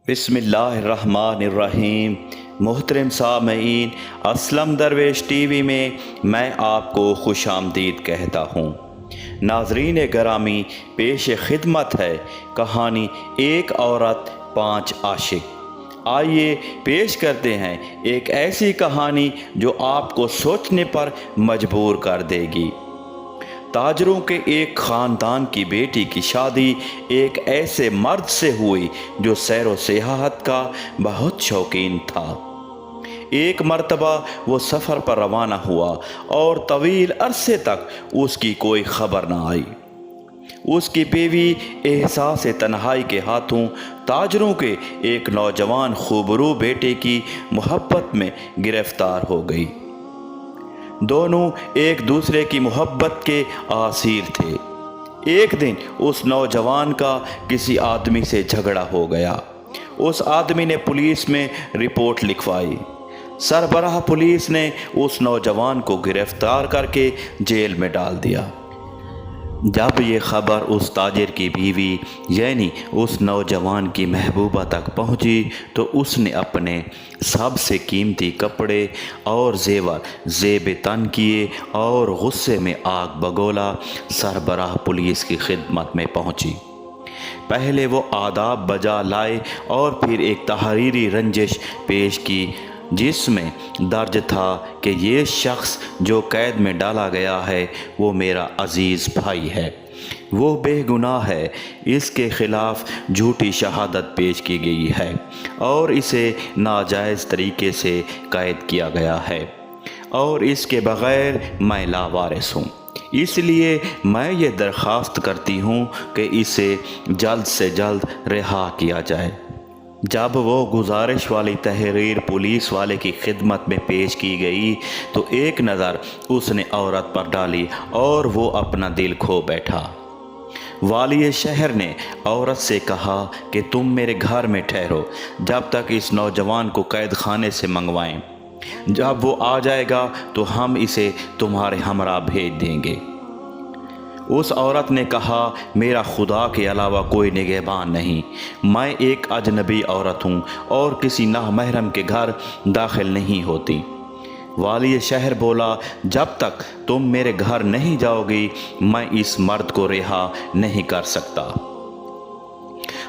بسم اللہ الرحمن الرحیم۔ محترم سامعین، اسلم درویش ٹی وی میں آپ کو خوش آمدید کہتا ہوں۔ ناظرین گرامی، پیش خدمت ہے کہانی ایک عورت پانچ عاشق۔ آئیے پیش کرتے ہیں ایک ایسی کہانی جو آپ کو سوچنے پر مجبور کر دے گی۔ تاجروں کے ایک خاندان کی بیٹی کی شادی ایک ایسے مرد سے ہوئی جو سیر و سیاحت کا بہت شوقین تھا۔ ایک مرتبہ وہ سفر پر روانہ ہوا اور طویل عرصے تک اس کی کوئی خبر نہ آئی۔ اس کی بیوی احساس تنہائی کے ہاتھوں تاجروں کے ایک نوجوان خوبرو بیٹے کی محبت میں گرفتار ہو گئی۔ دونوں ایک دوسرے کی محبت کے اسیر تھے۔ ایک دن اس نوجوان کا کسی آدمی سے جھگڑا ہو گیا۔ اس آدمی نے پولیس میں رپورٹ لکھوائی۔ سربراہ پولیس نے اس نوجوان کو گرفتار کر کے جیل میں ڈال دیا۔ جب یہ خبر اس تاجر کی بیوی یعنی اس نوجوان کی محبوبہ تک پہنچی تو اس نے اپنے سب سے قیمتی کپڑے اور زیور زیب تن کیے اور غصے میں آگ بگولا سربراہ پولیس کی خدمت میں پہنچی۔ پہلے وہ آداب بجا لائے اور پھر ایک تحریری رنجش پیش کی جس میں درج تھا کہ یہ شخص جو قید میں ڈالا گیا ہے وہ میرا عزیز بھائی ہے، وہ بے گناہ ہے، اس کے خلاف جھوٹی شہادت پیش کی گئی ہے اور اسے ناجائز طریقے سے قید کیا گیا ہے اور اس کے بغیر میں لاوارث ہوں۔ اس لیے میں یہ درخواست کرتی ہوں کہ اسے جلد سے جلد رہا کیا جائے۔ جب وہ گزارش والی تحریر پولیس والے کی خدمت میں پیش کی گئی تو ایک نظر اس نے عورت پر ڈالی اور وہ اپنا دل کھو بیٹھا۔ والی شہر نے عورت سے کہا کہ تم میرے گھر میں ٹھہرو جب تک اس نوجوان کو قید خانے سے منگوائیں۔ جب وہ آ جائے گا تو ہم اسے تمہارے ہمراہ بھیج دیں گے۔ اس عورت نے کہا، میرا خدا کے علاوہ کوئی نگہبان نہیں، میں ایک اجنبی عورت ہوں اور کسی نامحرم کے گھر داخل نہیں ہوتی۔ والی شہر بولا، جب تک تم میرے گھر نہیں جاؤ گی میں اس مرد کو رہا نہیں کر سکتا۔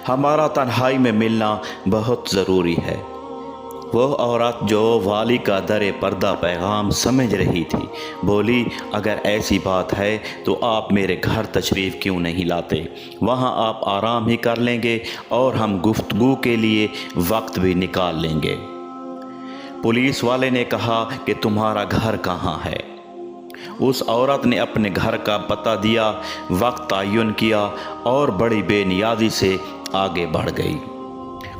ہمارا تنہائی میں ملنا بہت ضروری ہے۔ وہ عورت جو والی کا در پردہ پیغام سمجھ رہی تھی بولی، اگر ایسی بات ہے تو آپ میرے گھر تشریف کیوں نہیں لاتے؟ وہاں آپ آرام ہی کر لیں گے اور ہم گفتگو کے لیے وقت بھی نکال لیں گے۔ پولیس والے نے کہا کہ تمہارا گھر کہاں ہے؟ اس عورت نے اپنے گھر کا پتہ دیا، وقت تعین کیا اور بڑی بے نیازی سے آگے بڑھ گئی۔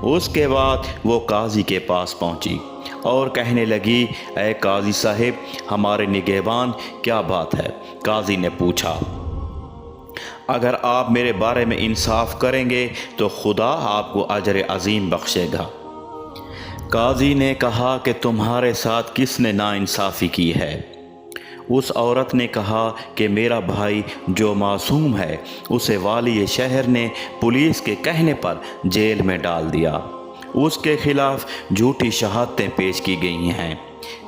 اس کے بعد وہ قاضی کے پاس پہنچی اور کہنے لگی، اے قاضی صاحب، ہمارے نگہبان کیا بات ہے؟ قاضی نے پوچھا، اگر آپ میرے بارے میں انصاف کریں گے تو خدا آپ کو اجر عظیم بخشے گا۔ قاضی نے کہا کہ تمہارے ساتھ کس نے ناانصافی کی ہے؟ اس عورت نے کہا کہ میرا بھائی جو معصوم ہے اسے والی شہر نے پولیس کے کہنے پر جیل میں ڈال دیا۔ اس کے خلاف جھوٹی شہادتیں پیش کی گئی ہیں۔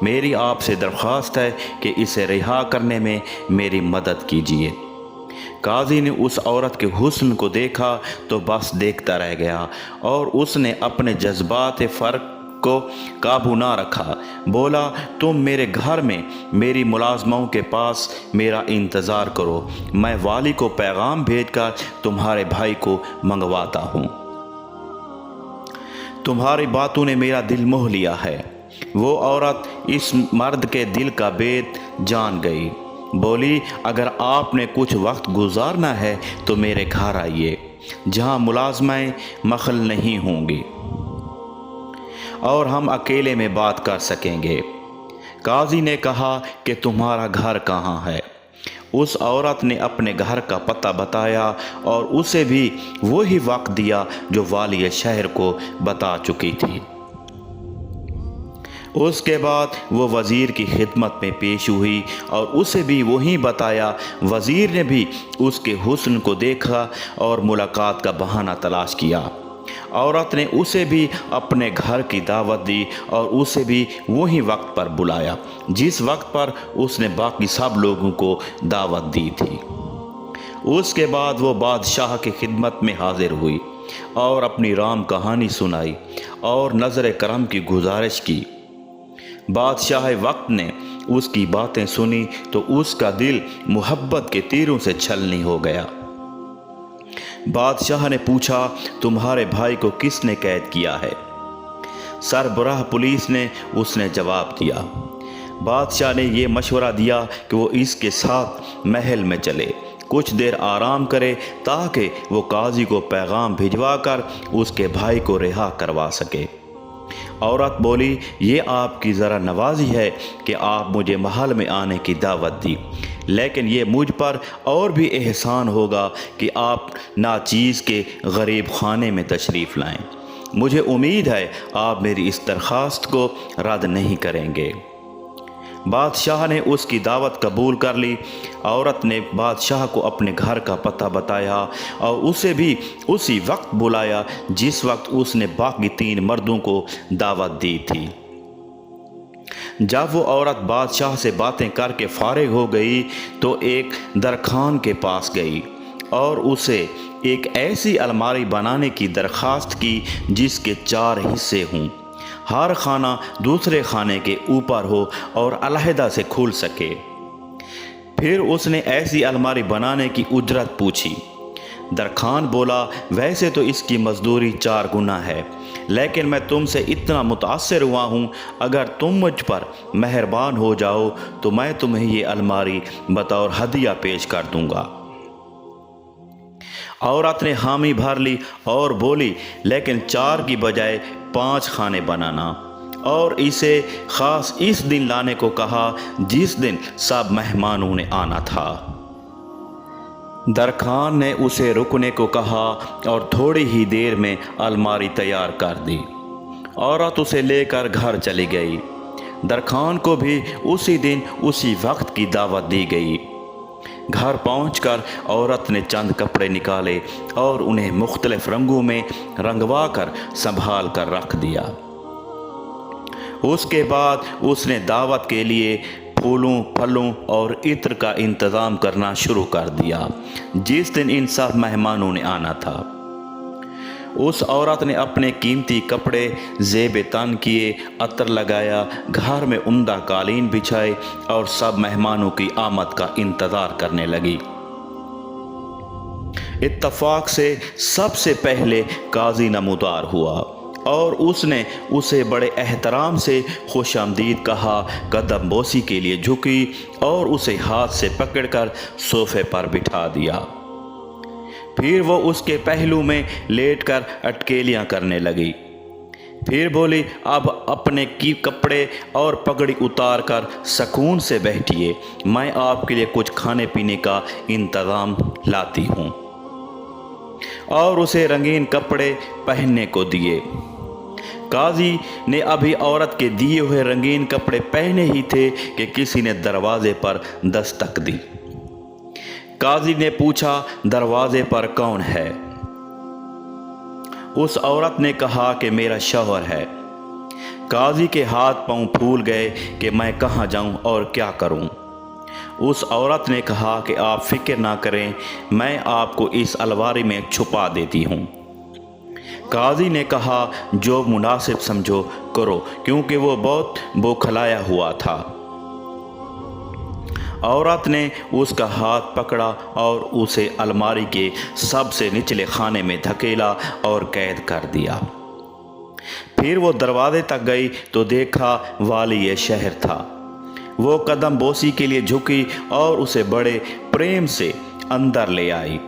میری آپ سے درخواست ہے کہ اسے رہا کرنے میں میری مدد کیجیے۔ قاضی نے اس عورت کے حسن کو دیکھا تو بس دیکھتا رہ گیا اور اس نے اپنے جذبات فرق کو قابو نہ رکھا۔ بولا، تم میرے گھر میں میری ملازموں کے پاس میرا انتظار کرو، میں والی کو پیغام بھیج کر تمہارے بھائی کو منگواتا ہوں۔ تمہاری باتوں نے میرا دل موہ لیا ہے۔ وہ عورت اس مرد کے دل کا بید جان گئی۔ بولی، اگر آپ نے کچھ وقت گزارنا ہے تو میرے گھر آئیے جہاں ملازمیں مخل نہیں ہوں گی اور ہم اکیلے میں بات کر سکیں گے۔ قاضی نے کہا کہ تمہارا گھر کہاں ہے؟ اس عورت نے اپنے گھر کا پتہ بتایا اور اسے بھی وہی وقت دیا جو والی شہر کو بتا چکی تھی۔ اس کے بعد وہ وزیر کی خدمت میں پیش ہوئی اور اسے بھی وہی بتایا۔ وزیر نے بھی اس کے حسن کو دیکھا اور ملاقات کا بہانہ تلاش کیا۔ عورت نے اسے بھی اپنے گھر کی دعوت دی اور اسے بھی وہی وقت پر بلایا جس وقت پر اس نے باقی سب لوگوں کو دعوت دی تھی۔ اس کے بعد وہ بادشاہ کی خدمت میں حاضر ہوئی اور اپنی رام کہانی سنائی اور نظر کرم کی گزارش کی۔ بادشاہ وقت نے اس کی باتیں سنی تو اس کا دل محبت کے تیروں سے چھلنی ہو گیا۔ بادشاہ نے پوچھا، تمہارے بھائی کو کس نے قید کیا ہے؟ سربراہ پولیس نے اس نے جواب دیا۔ بادشاہ نے یہ مشورہ دیا کہ وہ اس کے ساتھ محل میں چلے، کچھ دیر آرام کرے تاکہ وہ قاضی کو پیغام بھجوا کر اس کے بھائی کو رہا کروا سکے۔ عورت بولی، یہ آپ کی ذرا نوازی ہے کہ آپ مجھے محل میں آنے کی دعوت دی، لیکن یہ مجھ پر اور بھی احسان ہوگا کہ آپ ناچیز کے غریب خانے میں تشریف لائیں۔ مجھے امید ہے آپ میری اس درخواست کو رد نہیں کریں گے۔ بادشاہ نے اس کی دعوت قبول کر لی۔ عورت نے بادشاہ کو اپنے گھر کا پتہ بتایا اور اسے بھی اسی وقت بلایا جس وقت اس نے باقی 3 مردوں کو دعوت دی تھی۔ جب وہ عورت بادشاہ سے باتیں کر کے فارغ ہو گئی تو ایک درخان کے پاس گئی اور اسے ایک ایسی الماری بنانے کی درخواست کی جس کے 4 حصے ہوں، ہر خانہ دوسرے خانے کے اوپر ہو اور علیحدہ سے کھل سکے۔ پھر اس نے ایسی الماری بنانے کی اجرت پوچھی۔ درخان بولا، ویسے تو اس کی مزدوری 4 گنا ہے، لیکن میں تم سے اتنا متاثر ہوا ہوں، اگر تم مجھ پر مہربان ہو جاؤ تو میں تمہیں یہ الماری بطور ہدیہ پیش کر دوں گا۔ عورت نے حامی بھر لی اور بولی، لیکن 4 کی بجائے 5 خانے بنانا، اور اسے خاص اس دن لانے کو کہا جس دن سب مہمانوں نے آنا تھا۔ درخان نے اسے رکنے کو کہا اور تھوڑی ہی دیر میں الماری تیار کر دی۔ عورت اسے لے کر گھر چلی گئی۔ درخان کو بھی اسی دن اسی وقت کی دعوت دی گئی۔ گھر پہنچ کر عورت نے چند کپڑے نکالے اور انہیں مختلف رنگوں میں رنگوا کر سنبھال کر رکھ دیا۔ اس کے بعد اس نے دعوت کے لیے پھولوں، پھلوں اور عطر کا انتظام کرنا شروع کر دیا جس دن ان سب مہمانوں نے آنا تھا۔ اس عورت نے اپنے قیمتی کپڑے زیب تن کیے، عطر لگایا، گھر میں عمدہ قالین بچھائے اور سب مہمانوں کی آمد کا انتظار کرنے لگی۔ اتفاق سے سب سے پہلے قاضی نمودار ہوا اور اس نے اسے بڑے احترام سے خوش آمدید کہا، قدم بوسی کے لیے جھکی اور اسے ہاتھ سے پکڑ کر صوفے پر بٹھا دیا۔ پھر وہ اس کے پہلو میں لیٹ کر اٹکیلیاں کرنے لگی۔ پھر بولی، اب اپنے کپڑے اور پگڑی اتار کر سکون سے بیٹھیے، میں آپ کے لیے کچھ کھانے پینے کا انتظام لاتی ہوں، اور اسے رنگین کپڑے پہننے کو دیے۔ قاضی نے ابھی عورت کے دیے ہوئے رنگین کپڑے پہنے ہی تھے کہ کسی نے دروازے پر دستک دی۔ قاضی نے پوچھا، دروازے پر کون ہے؟ اس عورت نے کہا کہ میرا شوہر ہے۔ قاضی کے ہاتھ پاؤں پھول گئے کہ میں کہاں جاؤں اور کیا کروں۔ اس عورت نے کہا کہ آپ فکر نہ کریں، میں آپ کو اس الماری میں چھپا دیتی ہوں۔ قاضی نے کہا، جو مناسب سمجھو کرو، کیونکہ وہ بہت بوکھلایا ہوا تھا۔ عورت نے اس کا ہاتھ پکڑا اور اسے الماری کے سب سے نچلے خانے میں دھکیلا اور قید کر دیا۔ پھر وہ دروازے تک گئی تو دیکھا والی شہر تھا۔ وہ قدم بوسی کے لیے جھکی اور اسے بڑے پریم سے اندر لے آئی۔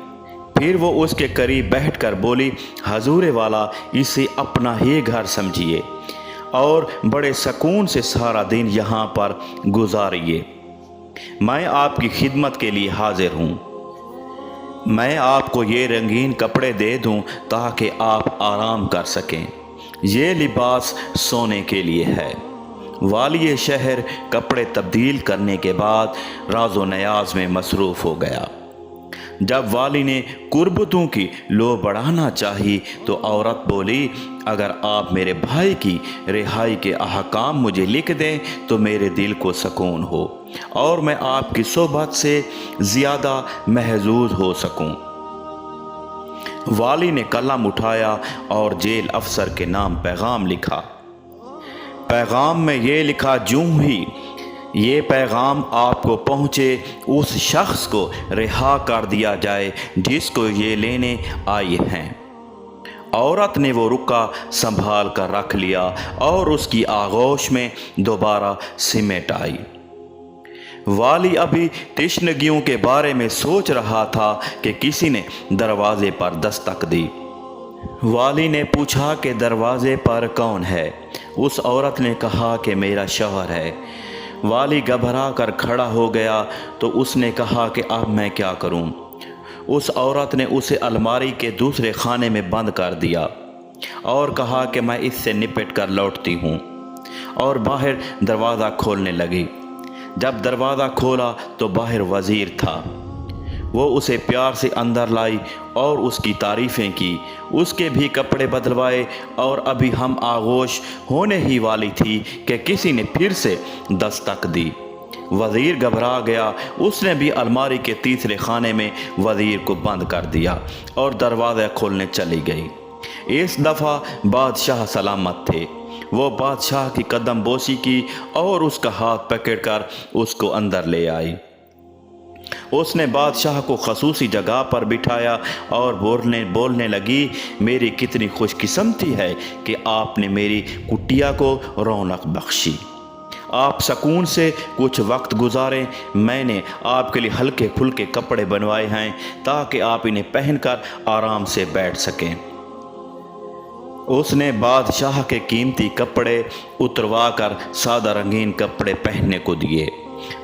پھر وہ اس کے قریب بیٹھ کر بولی، حضور والا، اسے اپنا ہی گھر سمجھیے اور بڑے سکون سے سارا دن یہاں پر گزاریے۔ میں آپ کی خدمت کے لیے حاضر ہوں۔ میں آپ کو یہ رنگین کپڑے دے دوں تاکہ آپ آرام کر سکیں۔ یہ لباس سونے کے لیے ہے۔ والی شہر کپڑے تبدیل کرنے کے بعد راز و نیاز میں مصروف ہو گیا۔ جب والی نے قربتوں کی لو بڑھانا چاہی تو عورت بولی، اگر آپ میرے بھائی کی رہائی کے احکام مجھے لکھ دیں تو میرے دل کو سکون ہو اور میں آپ کی صحبت سے زیادہ محظوظ ہو سکوں۔ والی نے قلم اٹھایا اور جیل افسر کے نام پیغام لکھا۔ پیغام میں یہ لکھا، جوں ہی یہ پیغام آپ کو پہنچے اس شخص کو رہا کر دیا جائے جس کو یہ لینے آئے ہیں۔ عورت نے وہ رکا سنبھال کر رکھ لیا اور اس کی آغوش میں دوبارہ سمیٹ آئی۔ والی ابھی تشنگیوں کے بارے میں سوچ رہا تھا کہ کسی نے دروازے پر دستک دی۔ والی نے پوچھا کہ دروازے پر کون ہے؟ اس عورت نے کہا کہ میرا شوہر ہے۔ والی گھبرا کر کھڑا ہو گیا تو اس نے کہا کہ اب میں کیا کروں؟ اس عورت نے اسے الماری کے دوسرے خانے میں بند کر دیا اور کہا کہ میں اس سے نپٹ کر لوٹتی ہوں، اور باہر دروازہ کھولنے لگی۔ جب دروازہ کھولا تو باہر وزیر تھا۔ وہ اسے پیار سے اندر لائی اور اس کی تعریفیں کی، اس کے بھی کپڑے بدلوائے، اور ابھی ہم آغوش ہونے ہی والی تھی کہ کسی نے پھر سے دستک دی۔ وزیر گھبرا گیا، اس نے بھی الماری کے تیسرے خانے میں وزیر کو بند کر دیا اور دروازہ کھولنے چلی گئی۔ اس دفعہ بادشاہ سلامت تھے۔ وہ بادشاہ کی قدم بوسی کی اور اس کا ہاتھ پکڑ کر اس کو اندر لے آئی۔ اس نے بادشاہ کو خصوصی جگہ پر بٹھایا اور بولنے لگی، میری کتنی خوش قسمتی ہے کہ آپ نے میری کٹیا کو رونق بخشی۔ آپ سکون سے کچھ وقت گزاریں، میں نے آپ کے لیے ہلکے پھلکے کپڑے بنوائے ہیں تاکہ آپ انہیں پہن کر آرام سے بیٹھ سکیں۔ اس نے بادشاہ کے قیمتی کپڑے اتروا کر سادہ رنگین کپڑے پہننے کو دیے۔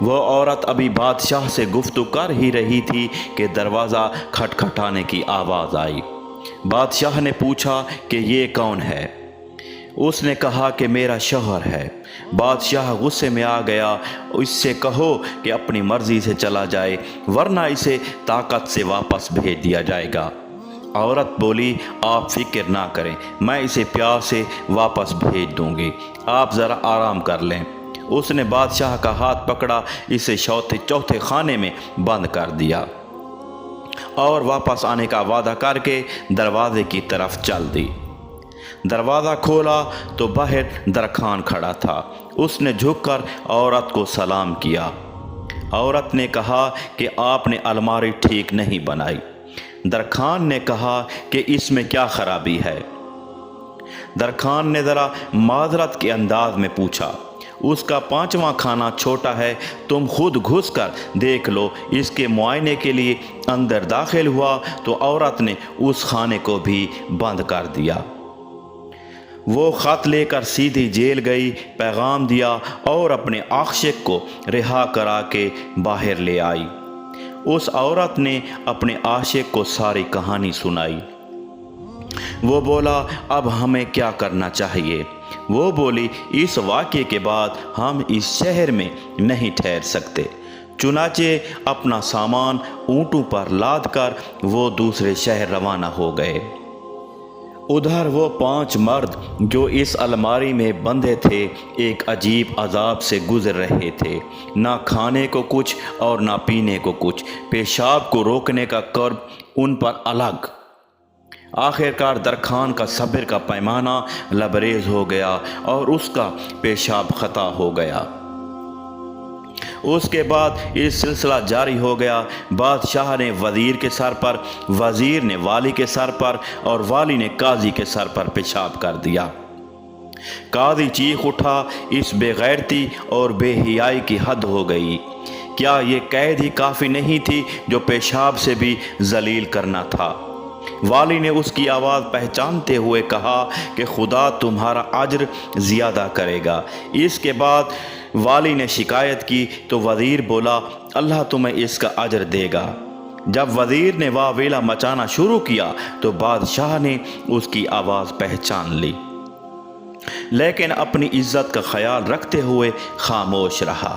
وہ عورت ابھی بادشاہ سے گفتگو کر ہی رہی تھی کہ دروازہ کھٹکھٹانے کی آواز آئی۔ بادشاہ نے پوچھا کہ یہ کون ہے؟ اس نے کہا کہ میرا شوہر ہے۔ بادشاہ غصے میں آ گیا، اس سے کہو کہ اپنی مرضی سے چلا جائے ورنہ اسے طاقت سے واپس بھیج دیا جائے گا۔ عورت بولی، آپ فکر نہ کریں، میں اسے پیار سے واپس بھیج دوں گی، آپ ذرا آرام کر لیں۔ اس نے بادشاہ کا ہاتھ پکڑا، اسے چوتھے خانے میں بند کر دیا اور واپس آنے کا وعدہ کر کے دروازے کی طرف چل دی۔ دروازہ کھولا تو باہر درخان کھڑا تھا۔ اس نے جھک کر عورت کو سلام کیا۔ عورت نے کہا کہ آپ نے الماری ٹھیک نہیں بنائی۔ درخان نے کہا کہ اس میں کیا خرابی ہے؟ درخان نے ذرا معذرت کے انداز میں پوچھا، اس کا 5واں خانہ چھوٹا ہے، تم خود گھس کر دیکھ لو۔ اس کے معائنے کے لیے اندر داخل ہوا تو عورت نے اس خانے کو بھی بند کر دیا۔ وہ خط لے کر سیدھی جیل گئی، پیغام دیا اور اپنے عاشق کو رہا کرا کے باہر لے آئی۔ اس عورت نے اپنے عاشق کو ساری کہانی سنائی۔ وہ بولا، اب ہمیں کیا کرنا چاہیے؟ وہ بولی، اس واقعے کے بعد ہم اس شہر میں نہیں ٹھہر سکتے۔ چنانچہ اپنا سامان اونٹوں پر لاد کر وہ دوسرے شہر روانہ ہو گئے۔ ادھر وہ 5 مرد جو اس الماری میں بندھے تھے ایک عجیب عذاب سے گزر رہے تھے، نہ کھانے کو کچھ اور نہ پینے کو کچھ، پیشاب کو روکنے کا کرب ان پر الگ۔ آخرکار درخان کا صبر کا پیمانہ لبریز ہو گیا اور اس کا پیشاب خطا ہو گیا۔ اس کے بعد یہ سلسلہ جاری ہو گیا۔ بادشاہ نے وزیر کے سر پر، وزیر نے والی کے سر پر اور والی نے قاضی کے سر پر پیشاب کر دیا۔ قاضی چیخ اٹھا، اس بے غیرتی اور بے حیائی کی حد ہو گئی۔ کیا یہ قید ہی کافی نہیں تھی جو پیشاب سے بھی ذلیل کرنا تھا؟ والی نے اس کی آواز پہچانتے ہوئے کہا کہ خدا تمہارا اجر زیادہ کرے گا۔ اس کے بعد والی نے شکایت کی تو وزیر بولا، اللہ تمہیں اس کا اجر دے گا۔ جب وزیر نے واویلا مچانا شروع کیا تو بادشاہ نے اس کی آواز پہچان لی، لیکن اپنی عزت کا خیال رکھتے ہوئے خاموش رہا۔